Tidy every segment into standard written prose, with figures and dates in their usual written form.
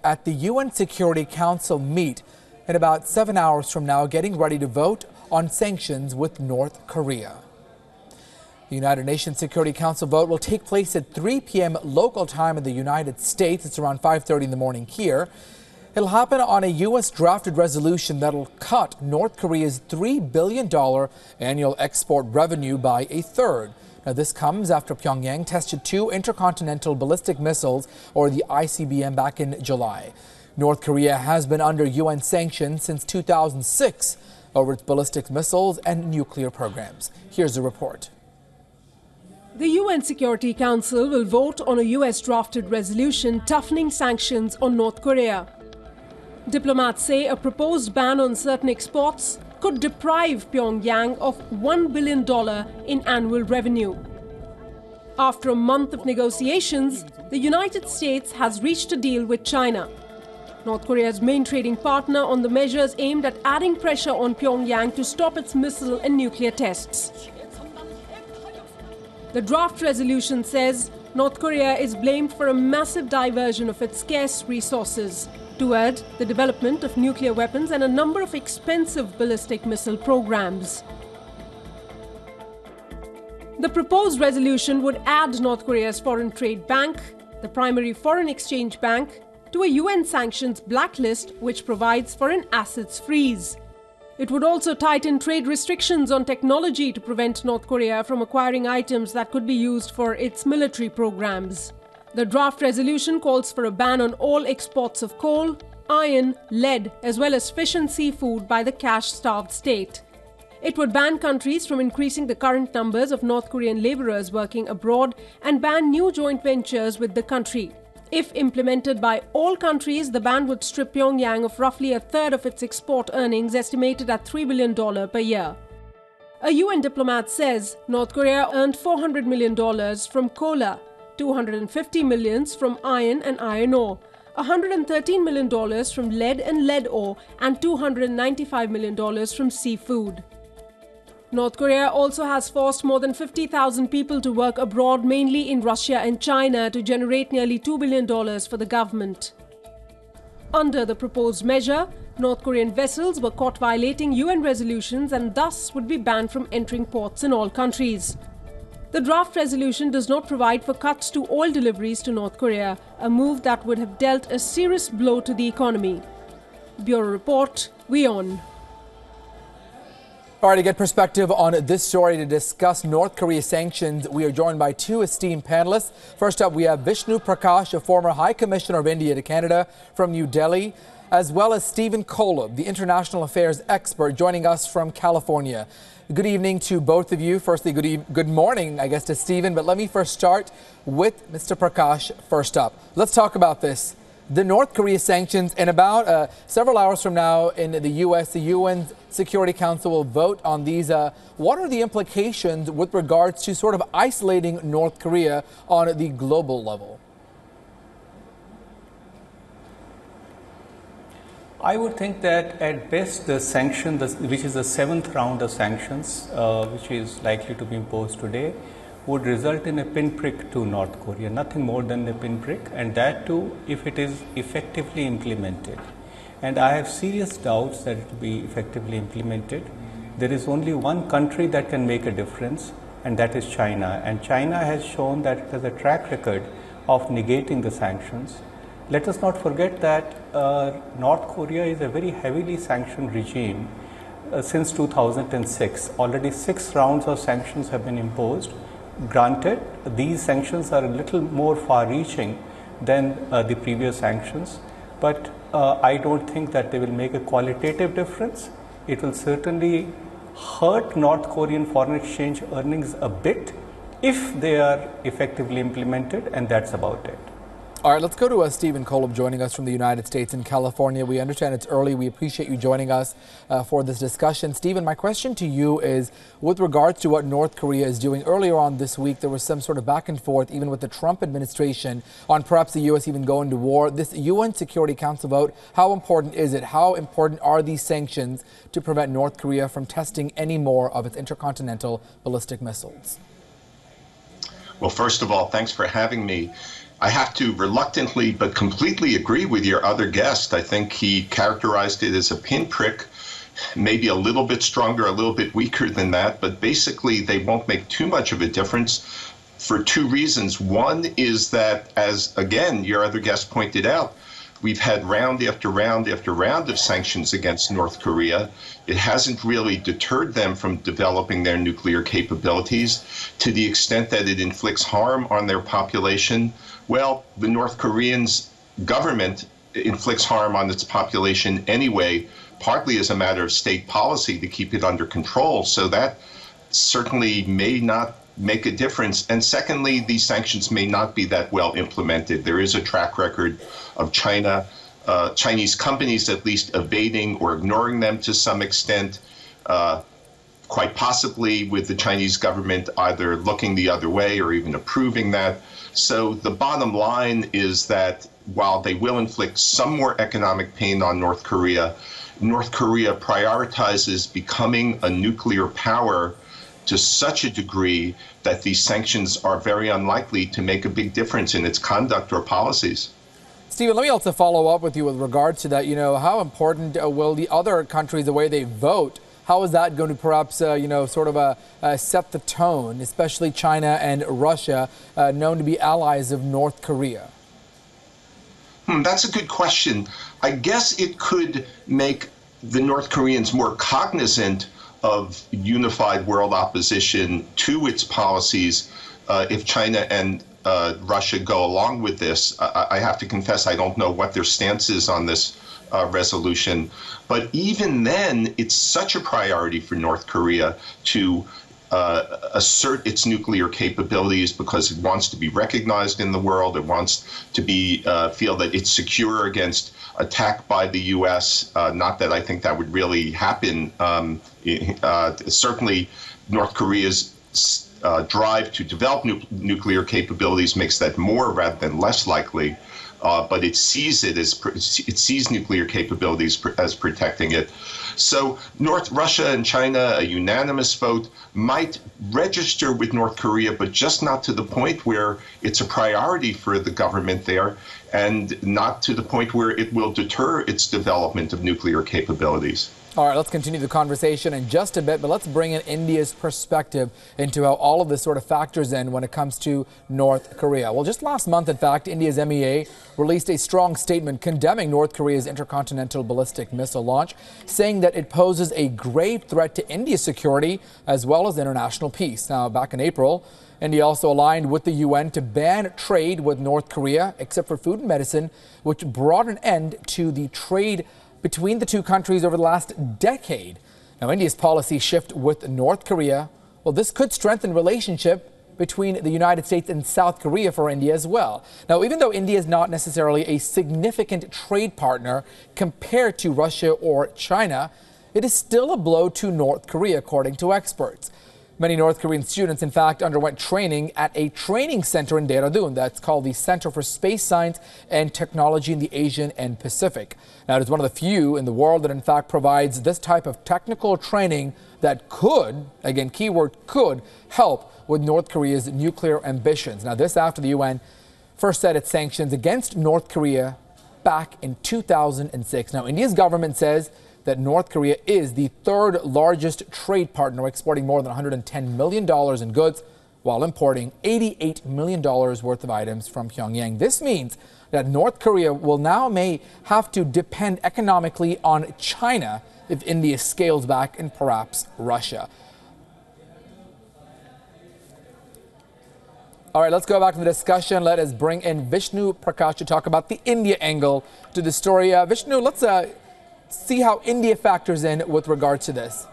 at the UN Security Council meet in about 7 hours from now, getting ready to vote on sanctions with North Korea. The United Nations Security Council vote will take place at 3 p.m. local time in the United States. It's around 5:30 in the morning here. It'll happen on a U.S. drafted resolution that'll cut North Korea's $3 billion annual export revenue by a third. Now, this comes after Pyongyang tested 2 intercontinental ballistic missiles, or the ICBM, back in July. North Korea has been under UN sanctions since 2006 over its ballistic missiles and nuclear programs. Here's the report. The UN Security Council will vote on a US drafted resolution toughening sanctions on North Korea. Diplomats say a proposed ban on certain exports could deprive Pyongyang of $1 billion in annual revenue. After a month of negotiations, the United States has reached a deal with China, North Korea's main trading partner, on the measures aimed at adding pressure on Pyongyang to stop its missile and nuclear tests. The draft resolution says North Korea is blamed for a massive diversion of its scarce resources toward the development of nuclear weapons and a number of expensive ballistic missile programs. The proposed resolution would add North Korea's foreign trade bank, the primary foreign exchange bank, to a UN sanctions blacklist which provides for an assets freeze. It would also tighten trade restrictions on technology to prevent North Korea from acquiring items that could be used for its military programs. The draft resolution calls for a ban on all exports of coal, iron, lead, as well as fish and seafood by the cash-starved state. It would ban countries from increasing the current numbers of North Korean laborers working abroad and ban new joint ventures with the country. If implemented by all countries, the ban would strip Pyongyang of roughly a third of its export earnings, estimated at $3 billion per year. A UN diplomat says North Korea earned $400 million from cola, $250 million from iron and iron ore, $113 million from lead and lead ore, and $295 million from seafood. North Korea also has forced more than 50,000 people to work abroad, mainly in Russia and China, to generate nearly $2 billion for the government. Under the proposed measure, North Korean vessels were caught violating UN resolutions and thus would be banned from entering ports in all countries. The draft resolution does not provide for cuts to oil deliveries to North Korea, a move that would have dealt a serious blow to the economy. Bureau Report, WION. All right, to get perspective on this story, to discuss North Korea sanctions, we are joined by 2 esteemed panelists. First up, we have Vishnu Prakash, a former High Commissioner of India to Canada from New Delhi, as well as Stephen Kolob, the international affairs expert, joining us from California. Good evening to both of you. Firstly, good morning, I guess, to Stephen. But let me first start with Mr. Prakash first up. Let's talk about this. The North Korea sanctions, in about several hours from now in the U.S., the UN Security Council will vote on these. What are the implications with regards to sort of isolating North Korea on the global level? I would think that at best the sanction, which is the 7th round of sanctions, which is likely to be imposed today, would result in a pinprick to North Korea, nothing more than a pinprick, and that too if it is effectively implemented. And I have serious doubts that it will be effectively implemented. There is only one country that can make a difference, and that is China. And China has shown that it has a track record of negating the sanctions. Let us not forget that North Korea is a very heavily sanctioned regime since 2006. Already 6 rounds of sanctions have been imposed. Granted, these sanctions are a little more far-reaching than the previous sanctions, but I don't think that they will make a qualitative difference. It will certainly hurt North Korean foreign exchange earnings a bit if they are effectively implemented, and that's about it. All right, let's go to Stephen Kolob joining us from the United States in California. We understand it's early. We appreciate you joining us for this discussion. Stephen, my question to you is with regards to what North Korea is doing. Earlier on this week, there was some sort of back and forth, even with the Trump administration, on perhaps the U.S. even going to war. This UN Security Council vote, how important is it? How important are these sanctions to prevent North Korea from testing any more of its intercontinental ballistic missiles? Well, first of all, thanks for having me. I have to reluctantly but completely agree with your other guest. I think he characterized it as a pinprick, maybe a little bit stronger, a little bit weaker than that, but basically they won't make too much of a difference for two reasons. One is that, as again your other guest pointed out, we've had round after round after round of sanctions against North Korea. It hasn't really deterred them from developing their nuclear capabilities to the extent that it inflicts harm on their population. Well, the North Koreans government inflicts harm on its population anyway, partly as a matter of state policy to keep it under control. So that certainly may not make a difference. And secondly, these sanctions may not be that well implemented. There is a track record of Chinese companies at least evading or ignoring them to some extent, quite possibly with the Chinese government either looking the other way or even approving that. So the bottom line is that while they will inflict some more economic pain on North Korea prioritizes becoming a nuclear power to such a degree that these sanctions are very unlikely to make a big difference in its conduct or policies. Stephen, let me also follow up with you with regard to that. How important will the other countries, the way they vote, how is that going to perhaps, set the tone, especially China and Russia, known to be allies of North Korea? That's a good question. I guess it could make the North Koreans more cognizant of unified world opposition to its policies if China and Russia go along with this. I have to confess I don't know what their stance is on this resolution. But even then, it's such a priority for North Korea to assert its nuclear capabilities because it wants to be recognized in the world. It wants to feel that it's secure against attack by the U.S. Not that I think that would really happen. Certainly, North Korea's drive to develop nuclear capabilities makes that more rather than less likely. But it sees nuclear capabilities as protecting it. So Russia and China, a unanimous vote, might register with North Korea, but just not to the point where it's a priority for the government there, and not to the point where it will deter its development of nuclear capabilities. All right, let's continue the conversation in just a bit, but let's bring in India's perspective into how all of this sort of factors in when it comes to North Korea. Well, just last month, in fact, India's MEA released a strong statement condemning North Korea's intercontinental ballistic missile launch, saying that it poses a grave threat to India's security as well as international peace. Now, back in April, India also aligned with the UN to ban trade with North Korea, except for food and medicine, which brought an end to the trade between the two countries over the last decade. Now, India's policy shift with North Korea, well, this could strengthen relationship between the United States and South Korea for India as well. Now, even though India is not necessarily a significant trade partner compared to Russia or China, it is still a blow to North Korea, according to experts. Many North Korean students, in fact, underwent training at a training center in Dehradun that's called the Center for Space Science and Technology in the Asian and Pacific. Now, it is one of the few in the world that, in fact, provides this type of technical training that could, again, keyword could, help with North Korea's nuclear ambitions. Now, this after the UN first set its sanctions against North Korea back in 2006. Now, India's government says that North Korea is the third largest trade partner, exporting more than $110 million in goods while importing $88 million worth of items from Pyongyang. This means that North Korea may have to depend economically on China if India scales back, and perhaps Russia. All right, let's go back to the discussion. Let us bring in Vishnu Prakash to talk about the India angle to the story. Vishnu, let's see how India factors in with regard to this.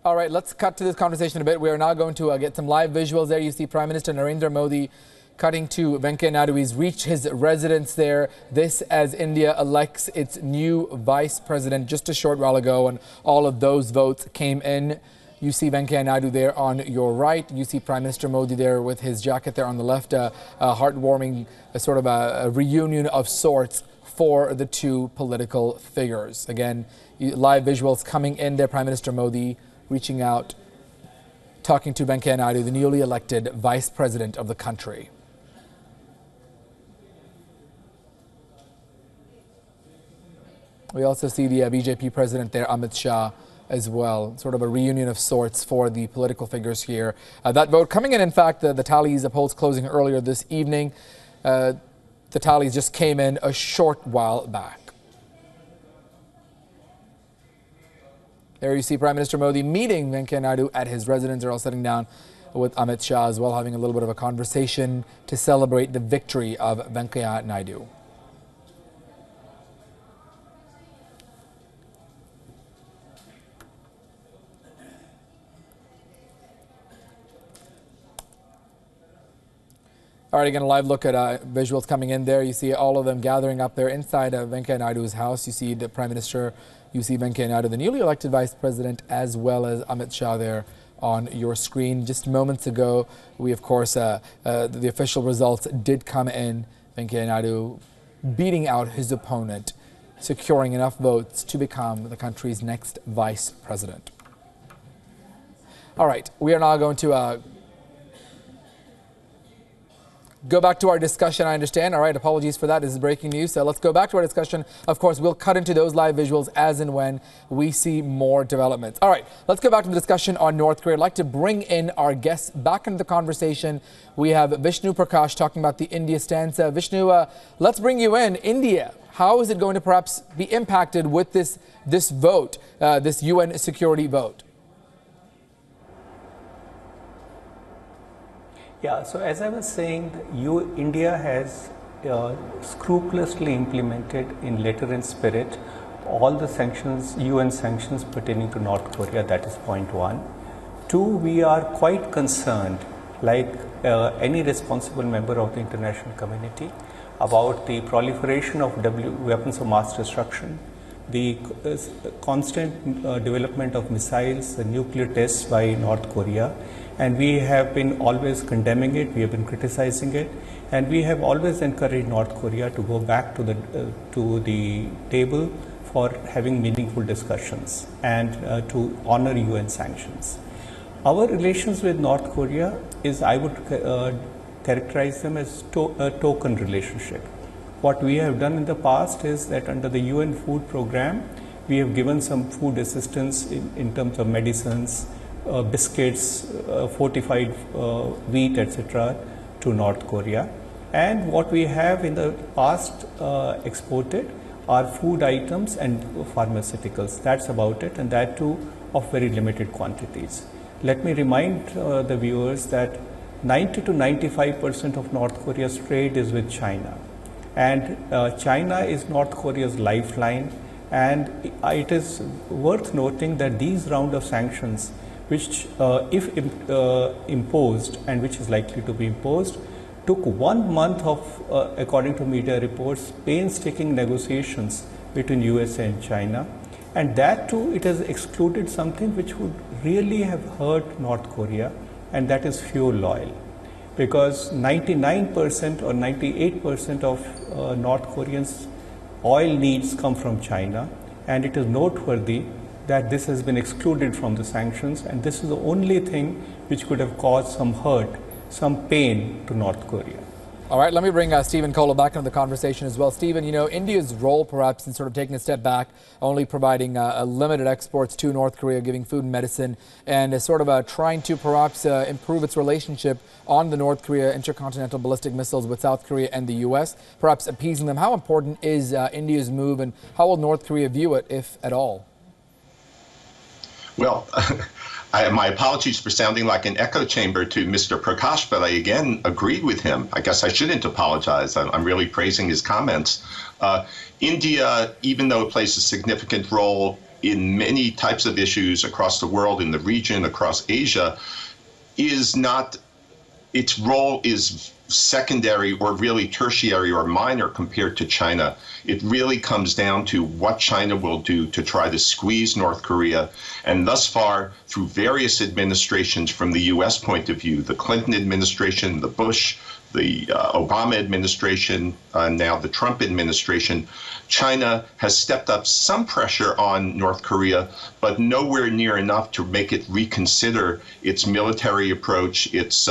All right, let's cut to this conversation a bit. We are now going to get some live visuals there. You see Prime Minister Narendra Modi cutting to Venkaiah Naidu. He's reached his residence there. This as India elects its new vice president just a short while ago, and all of those votes came in. You see Venkaiah Naidu there on your right. You see Prime Minister Modi there with his jacket there on the left. A heartwarming sort of a reunion of sorts for the two political figures. Again, live visuals coming in there. Prime Minister Modi reaching out, talking to Venkaiah Naidu, the newly elected vice president of the country. We also see the BJP president there, Amit Shah, as well. Sort of a reunion of sorts for the political figures here. That vote coming in fact, the tallies, the polls closing earlier this evening. The tallies just came in a short while back. There you see Prime Minister Modi meeting Venkaiah Naidu at his residence. They're all sitting down with Amit Shah as well, having a little bit of a conversation to celebrate the victory of Venkaiah Naidu. All right, again, a live look at visuals coming in there. You see all of them gathering up there inside Venkaiah Naidu's house. You see the Prime Minister, you see Venkaiah Naidu, the newly elected Vice President, as well as Amit Shah there on your screen. Just moments ago, we, of course, the official results did come in. Venkaiah Naidu beating out his opponent, securing enough votes to become the country's next Vice President. All right, we are now going to go back to our discussion, I understand. All right, apologies for that. This is breaking news. So let's go back to our discussion. Of course, we'll cut into those live visuals as and when we see more developments. All right, let's go back to the discussion on North Korea. I'd like to bring in our guests back into the conversation. We have Vishnu Prakash talking about the India stance. Vishnu, let's bring you in. India, how is it going to perhaps be impacted with this vote, this UN security vote? Yeah, so as I was saying, India has scrupulously implemented in letter and spirit all the sanctions, UN sanctions pertaining to North Korea. That is point one. Two, we are quite concerned, like any responsible member of the international community, about the proliferation of weapons of mass destruction, the constant development of missiles, the nuclear tests by North Korea. And we have been always condemning it, we have been criticizing it, and we have always encouraged North Korea to go back to the table for having meaningful discussions and to honor UN sanctions. Our relations with North Korea is, I would characterize them as a token relationship. What we have done in the past is that under the UN food program, we have given some food assistance in terms of medicines, biscuits, fortified wheat, etc. to North Korea. And what we have in the past exported are food items and pharmaceuticals. That's about it, and that too of very limited quantities. Let me remind the viewers that 90 to 95% of North Korea's trade is with China. And China is North Korea's lifeline. And it is worth noting that these round of sanctions, which if imposed and which is likely to be imposed, took 1 month of, according to media reports, painstaking negotiations between USA and China. And that too, it has excluded something which would really have hurt North Korea, and that is fuel oil. Because 99% or 98% of North Koreans' oil needs come from China, and it is noteworthy that this has been excluded from the sanctions, and this is the only thing which could have caused some hurt, some pain to North Korea. All right, let me bring Stephen Kohler back into the conversation as well. Stephen, you know, India's role perhaps in sort of taking a step back, only providing limited exports to North Korea, giving food and medicine, and sort of trying to perhaps improve its relationship on the North Korea intercontinental ballistic missiles with South Korea and the U.S., perhaps appeasing them. How important is India's move, and how will North Korea view it, if at all? Well, my apologies for sounding like an echo chamber to Mr. Prakash, but I again agree with him. I guess I shouldn't apologize. I'm really praising his comments. India, even though it plays a significant role in many types of issues across the world, in the region, across Asia, is not, its role is secondary or really tertiary or minor compared to China. It really comes down to what China will do to try to squeeze North Korea. And thus far, through various administrations from the U.S. point of view, the Clinton administration, the Bush, the Obama administration, now the Trump administration, China has stepped up some pressure on North Korea, but nowhere near enough to make it reconsider its military approach, its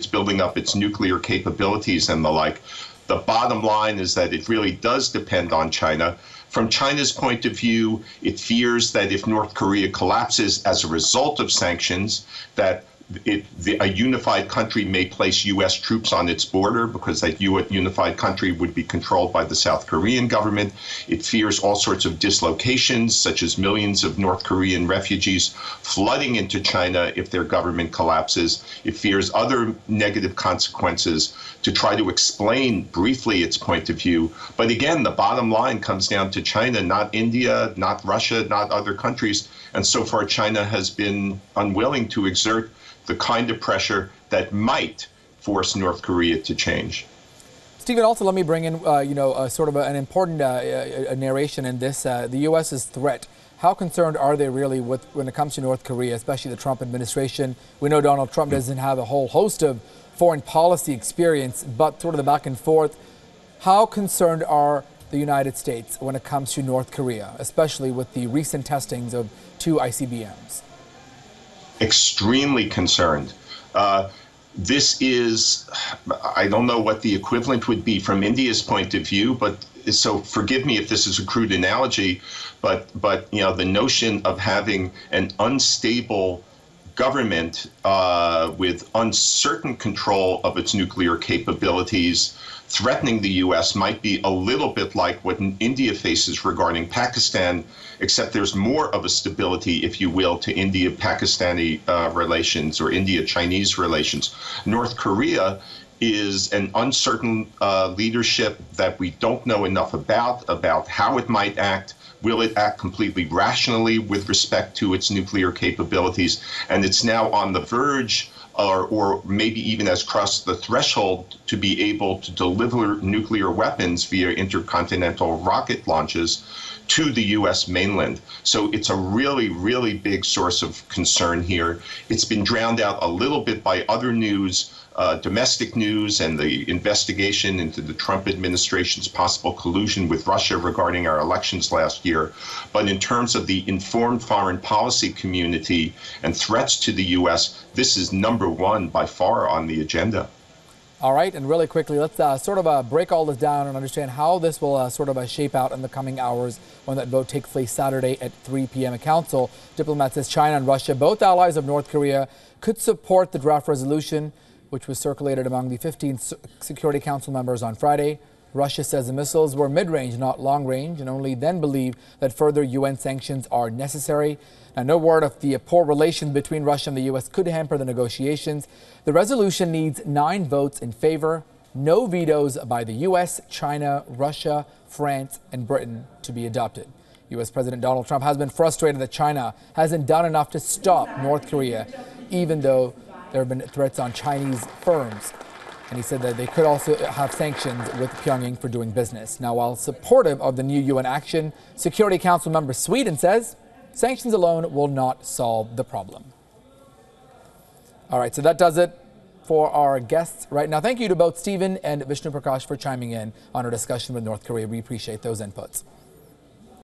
building up its nuclear capabilities and the like. The bottom line is that it really does depend on China. From China's point of view, it fears that if North Korea collapses as a result of sanctions, that a unified country may place U.S. troops on its border because that unified country would be controlled by the South Korean government. It fears all sorts of dislocations, such as millions of North Korean refugees flooding into China if their government collapses. It fears other negative consequences to try to explain briefly its point of view. But again, the bottom line comes down to China, not India, not Russia, not other countries. And so far, China has been unwilling to exert the kind of pressure that might force North Korea to change. Stephen, also let me bring in, sort of an important narration in this. The U.S.'s threat. How concerned are they really when it comes to North Korea, especially the Trump administration? We know Donald Trump doesn't have a whole host of foreign policy experience, but sort of the back and forth. How concerned are the United States when it comes to North Korea, especially with the recent testings of 2 ICBMs? Extremely concerned. This is, I don't know what the equivalent would be from India's point of view, but so forgive me if this is a crude analogy, but the notion of having an unstable government with uncertain control of its nuclear capabilities threatening the U.S. might be a little bit like what India faces regarding Pakistan, except there's more of a stability, if you will, to India-Pakistani relations or India-Chinese relations. North Korea is an uncertain leadership that we don't know enough about how it might act. Will it act completely rationally with respect to its nuclear capabilities? And it's now on the verge or maybe even has crossed the threshold to be able to deliver nuclear weapons via intercontinental rocket launches to the U.S. mainland. So it's a really, really big source of concern here. It's been drowned out a little bit by other news, domestic news, and the investigation into the Trump administration's possible collusion with Russia regarding our elections last year. But in terms of the informed foreign policy community and threats to the U.S., this is number one by far on the agenda. All right, and really quickly, let's break all this down and understand how this will shape out in the coming hours when that vote takes place Saturday at 3 p.m. A council diplomat says China and Russia, both allies of North Korea, could support the draft resolution, which was circulated among the 15 Security Council members on Friday. Russia says the missiles were mid-range, not long-range, and only then believe that further UN sanctions are necessary. Now, no word of the poor relations between Russia and the U.S. could hamper the negotiations. The resolution needs 9 votes in favor, no vetoes by the U.S., China, Russia, France, and Britain to be adopted. U.S. President Donald Trump has been frustrated that China hasn't done enough to stop North Korea, even though there have been threats on Chinese firms. And he said that they could also have sanctions with Pyongyang for doing business. Now, while supportive of the new UN action, Security Council member Sweden says sanctions alone will not solve the problem. All right, so that does it for our guests right now. Thank you to both Stephen and Vishnu Prakash for chiming in on our discussion with North Korea. We appreciate those inputs.